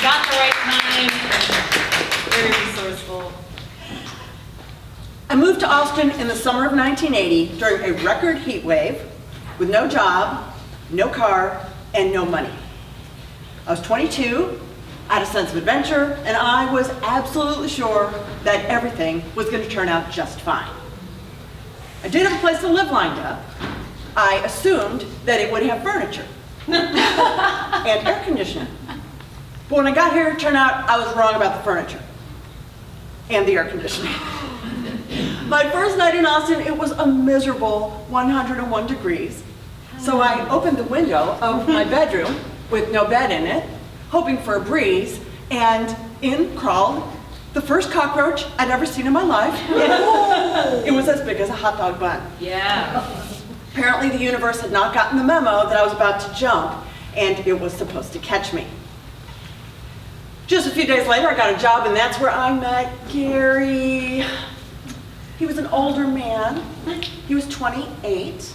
Got the right time. Very resourceful. I moved to Austin in the summer of 1980 during a record heat wave with no job, no car, and no money. I was 22, I had a sense of adventure, and I was absolutely sure that everything was going to turn out just fine. I did have a place to live lined up. I assumed that it would have furniture and air conditioning. But when I got here, it turned out I was wrong about the furniture and the air conditioning. My first night in Austin, it was a miserable 101 degrees. So I opened the window of my bedroom with no bed in it, hoping for a breeze, and in crawled the first cockroach I'd ever seen in my life. It was as big as a hot dog bun. Yeah. Apparently the universe had not gotten the memo that I was about to jump, and it was supposed to catch me. Just a few days later, I got a job, and that's where I met Gary. He was an older man. He was 28.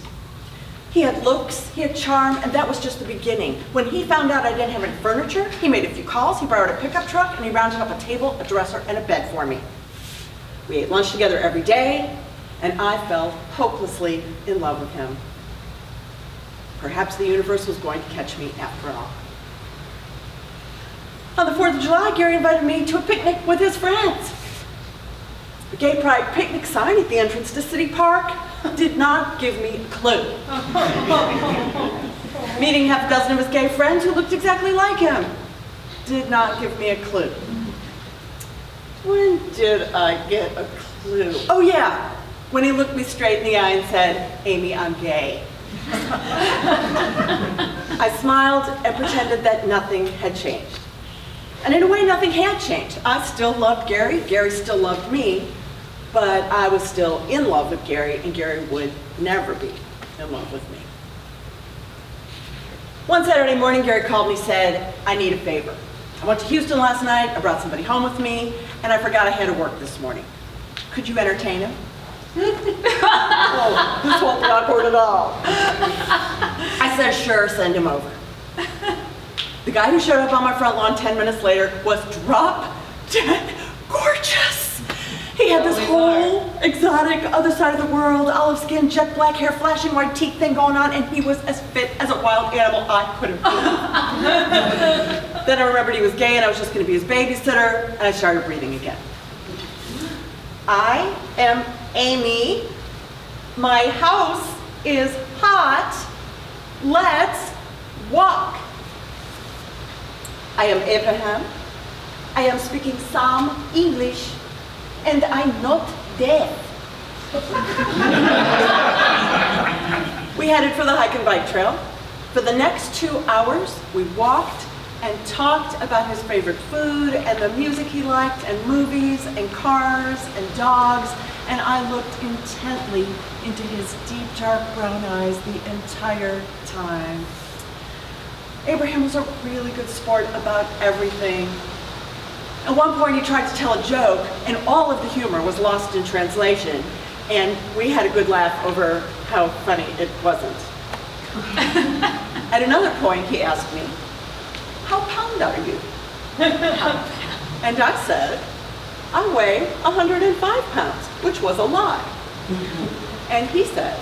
He had looks, he had charm, and that was just the beginning. When he found out I didn't have any furniture, he made a few calls, he borrowed a pickup truck, and he rounded up a table, a dresser, and a bed for me. We ate lunch together every day, and I fell hopelessly in love with him. Perhaps the universe was going to catch me after all. On the 4th of July, Gary invited me to a picnic with his friends. The gay pride picnic sign at the entrance to City Park did not give me a clue. Meeting half a dozen of his gay friends who looked exactly like him did not give me a clue. When did I get a clue? Oh yeah, when he looked me straight in the eye and said, "Amy, I'm gay." I smiled and pretended that nothing had changed. And in a way, nothing had changed. I still loved Gary, Gary still loved me, but I was still in love with Gary, and Gary would never be in love with me. One Saturday morning, Gary called me and said, "I need a favor. I went to Houston last night, I brought somebody home with me, and I forgot I had to work this morning. Could you entertain him?" Oh, this won't be awkward at all. I said, "Sure, send him over." The guy who showed up on my front lawn 10 minutes later was drop dead gorgeous. He had this whole exotic other side of the world, olive skin, jet black hair, flashing white teeth thing going on, and he was as fit as a wild animal I could have been. Then I remembered he was gay and I was just going to be his babysitter, and I started breathing again. I am Amy. My house is hot. Let's walk. I am Abraham. I am speaking some English, and I'm not deaf. We headed for the hike and bike trail. For the next 2 hours, we walked and talked about his favorite food and the music he liked and movies and cars and dogs, and I looked intently into his deep, dark brown eyes the entire time. Abraham was a really good sport about everything. At one point he tried to tell a joke, and all of the humor was lost in translation, and we had a good laugh over how funny it wasn't. At another point he asked me, "How pound are you?" And I said, "I weigh 105 pounds, which was a lie." And he said,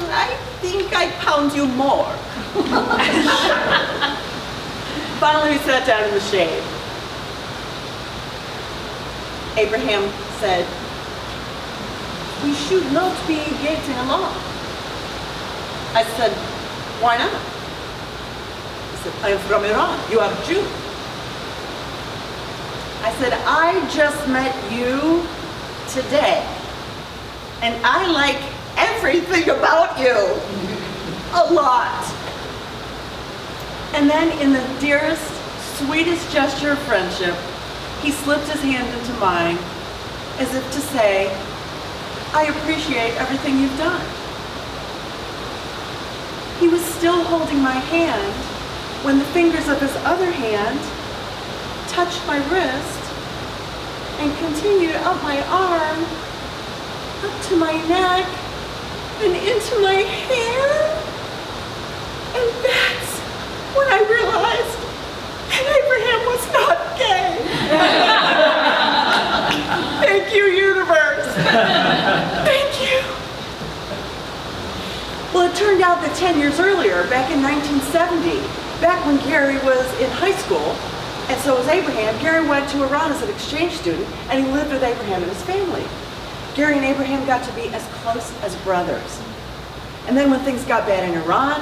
"I think I pound you more." Finally, we sat down in the shade. Abraham said, "We should not be getting along." I said, "Why not?" He said, "I am from Iran. You are Jew." I said, "I just met you today, and I like everything about you. A lot." And then in the dearest, sweetest gesture of friendship, he slipped his hand into mine as if to say, "I appreciate everything you've done." He was still holding my hand when the fingers of his other hand touched my wrist and continued up my arm, up to my neck, and into my hair. And that's when I realized that Abraham that 10 years earlier, back in 1970, back when Gary was in high school, and so was Abraham, Gary went to Iran as an exchange student, and he lived with Abraham and his family. Gary and Abraham got to be as close as brothers. And then when things got bad in Iran,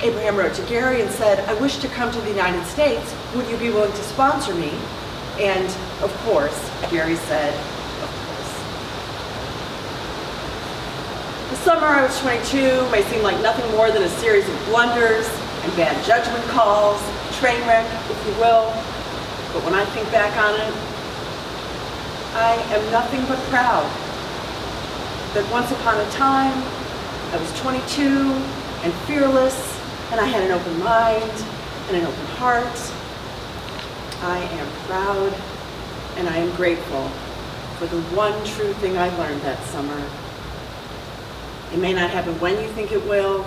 Abraham wrote to Gary and said, I wish to come to the United States. Would you be willing to sponsor me? And of course, Gary said, of course. The summer I was 22 may seem like nothing more than a series of blunders and bad judgment calls, train wreck, if you will. But when I think back on it, I am nothing but proud that once upon a time, I was 22 and fearless, and I had an open mind and an open heart. I am proud and I am grateful for the one true thing I learned that summer. It may not happen when you think it will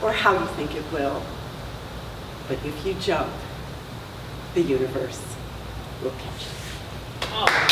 or how you think it will, but if you jump, the universe will catch you. Oh.